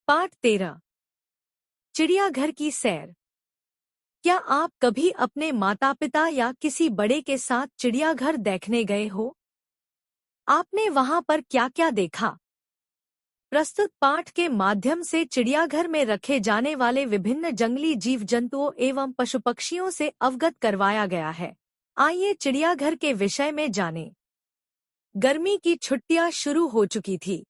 पाठ 13। चिड़ियाघर की सैर। क्या आप कभी अपने माता पिता या किसी बड़े के साथ चिड़ियाघर देखने गए हो? आपने वहां पर क्या क्या देखा? प्रस्तुत पाठ के माध्यम से चिड़ियाघर में रखे जाने वाले विभिन्न जंगली जीव जंतुओं एवं पशु पक्षियों से अवगत करवाया गया है। आइए चिड़ियाघर के विषय में जानें। गर्मी की छुट्टियां शुरू हो चुकी थी।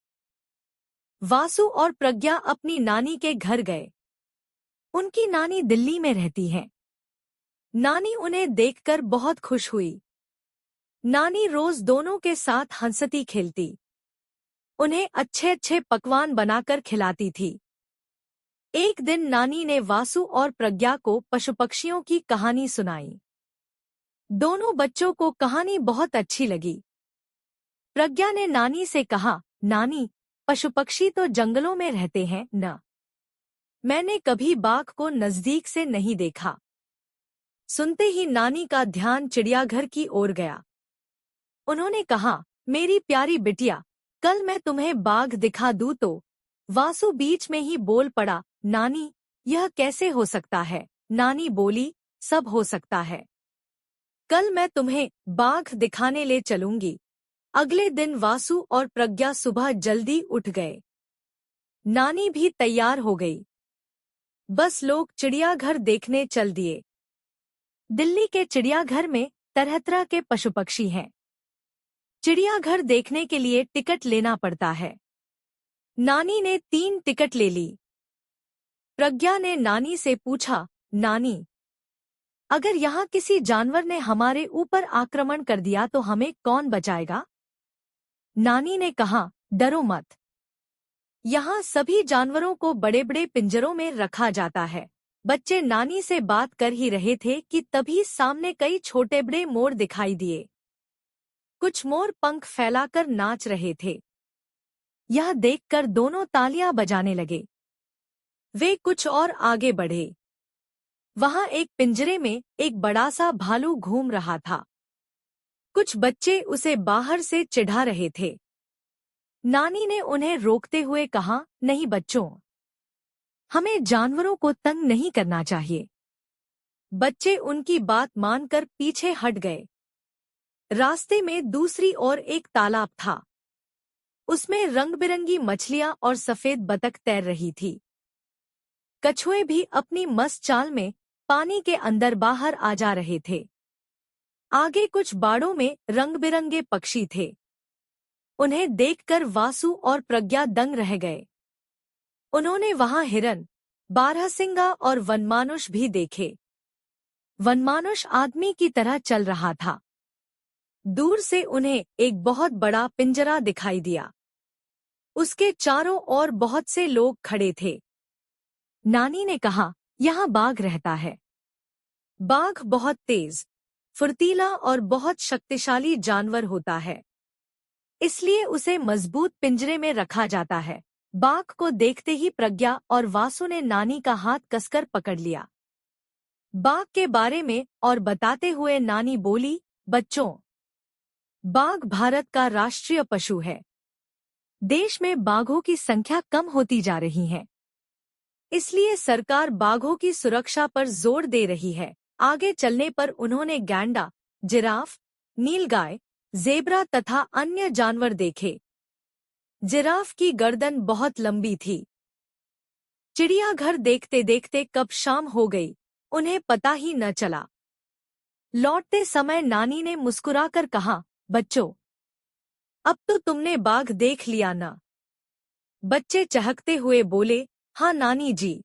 वासु और प्रज्ञा अपनी नानी के घर गए। उनकी नानी दिल्ली में रहती हैं। नानी उन्हें देखकर बहुत खुश हुई। नानी रोज दोनों के साथ हंसती खेलती। उन्हें अच्छे अच्छे पकवान बनाकर खिलाती थी। एक दिन नानी ने वासु और प्रज्ञा को पशु पक्षियों की कहानी सुनाई। दोनों बच्चों को कहानी बहुत अच्छी लगी। प्रज्ञा ने नानी से कहा, नानी, पशु पक्षी तो जंगलों में रहते हैं न? मैंने कभी बाघ को नजदीक से नहीं देखा। सुनते ही नानी का ध्यान चिड़ियाघर की ओर गया। उन्होंने कहा, मेरी प्यारी बिटिया, कल मैं तुम्हें बाघ दिखा दूं तो? वासु बीच में ही बोल पड़ा, नानी, यह कैसे हो सकता है? नानी बोली, सब हो सकता है। कल मैं तुम्हें बाघ दिखाने ले चलूंगी। अगले दिन वासु और प्रज्ञा सुबह जल्दी उठ गए। नानी भी तैयार हो गई। बस लोग चिड़ियाघर देखने चल दिए। दिल्ली के चिड़ियाघर में तरह तरह के पशु पक्षी हैं। चिड़ियाघर देखने के लिए टिकट लेना पड़ता है। नानी ने 3 टिकट ले ली। प्रज्ञा ने नानी से पूछा, नानी, अगर यहाँ किसी जानवर ने हमारे ऊपर आक्रमण कर दिया तो हमें कौन बचाएगा? नानी ने कहा, डरो मत। यहाँ सभी जानवरों को बड़े बड़े पिंजरों में रखा जाता है। बच्चे नानी से बात कर ही रहे थे कि तभी सामने कई छोटे बड़े मोर दिखाई दिए। कुछ मोर पंख फैलाकर नाच रहे थे। यह देखकर दोनों तालियां बजाने लगे। वे कुछ और आगे बढ़े। वहां एक पिंजरे में एक बड़ा सा भालू घूम रहा था। कुछ बच्चे उसे बाहर से चिढ़ा रहे थे। नानी ने उन्हें रोकते हुए कहा, नहीं बच्चों, हमें जानवरों को तंग नहीं करना चाहिए। बच्चे उनकी बात मानकर पीछे हट गए। रास्ते में दूसरी ओर एक तालाब था। उसमें रंग-बिरंगी मछलियां और सफेद बतख तैर रही थी। कछुए भी अपनी मस्त चाल में पानी के अंदर बाहर आ जा रहे थे। आगे कुछ बाड़ों में रंग-बिरंगे पक्षी थे। उन्हें देखकर वासु और प्रज्ञा दंग रह गए। उन्होंने वहां हिरन, बारहसिंगा और वनमानुष भी देखे। वनमानुष आदमी की तरह चल रहा था। दूर से उन्हें एक बहुत बड़ा पिंजरा दिखाई दिया। उसके चारों ओर बहुत से लोग खड़े थे। नानी ने कहा, यहाँ बाघ रहता है। बाघ बहुत तेज, फुर्तीला और बहुत शक्तिशाली जानवर होता है। इसलिए उसे मजबूत पिंजरे में रखा जाता है। बाघ को देखते ही प्रज्ञा और वासु ने नानी का हाथ कसकर पकड़ लिया। बाघ के बारे में और बताते हुए नानी बोली, बच्चों, बाघ भारत का राष्ट्रीय पशु है। देश में बाघों की संख्या कम होती जा रही है। इसलिए सरकार बाघों की सुरक्षा पर जोर दे रही है। आगे चलने पर उन्होंने गैंडा, जिराफ, नीलगाय, ज़ेब्रा तथा अन्य जानवर देखे। जिराफ की गर्दन बहुत लंबी थी। चिड़ियाघर देखते देखते कब शाम हो गई, उन्हें पता ही न चला। लौटते समय नानी ने मुस्कुराकर कहा, बच्चों, अब तो तुमने बाघ देख लिया ना? बच्चे चहकते हुए बोले, हाँ नानी जी,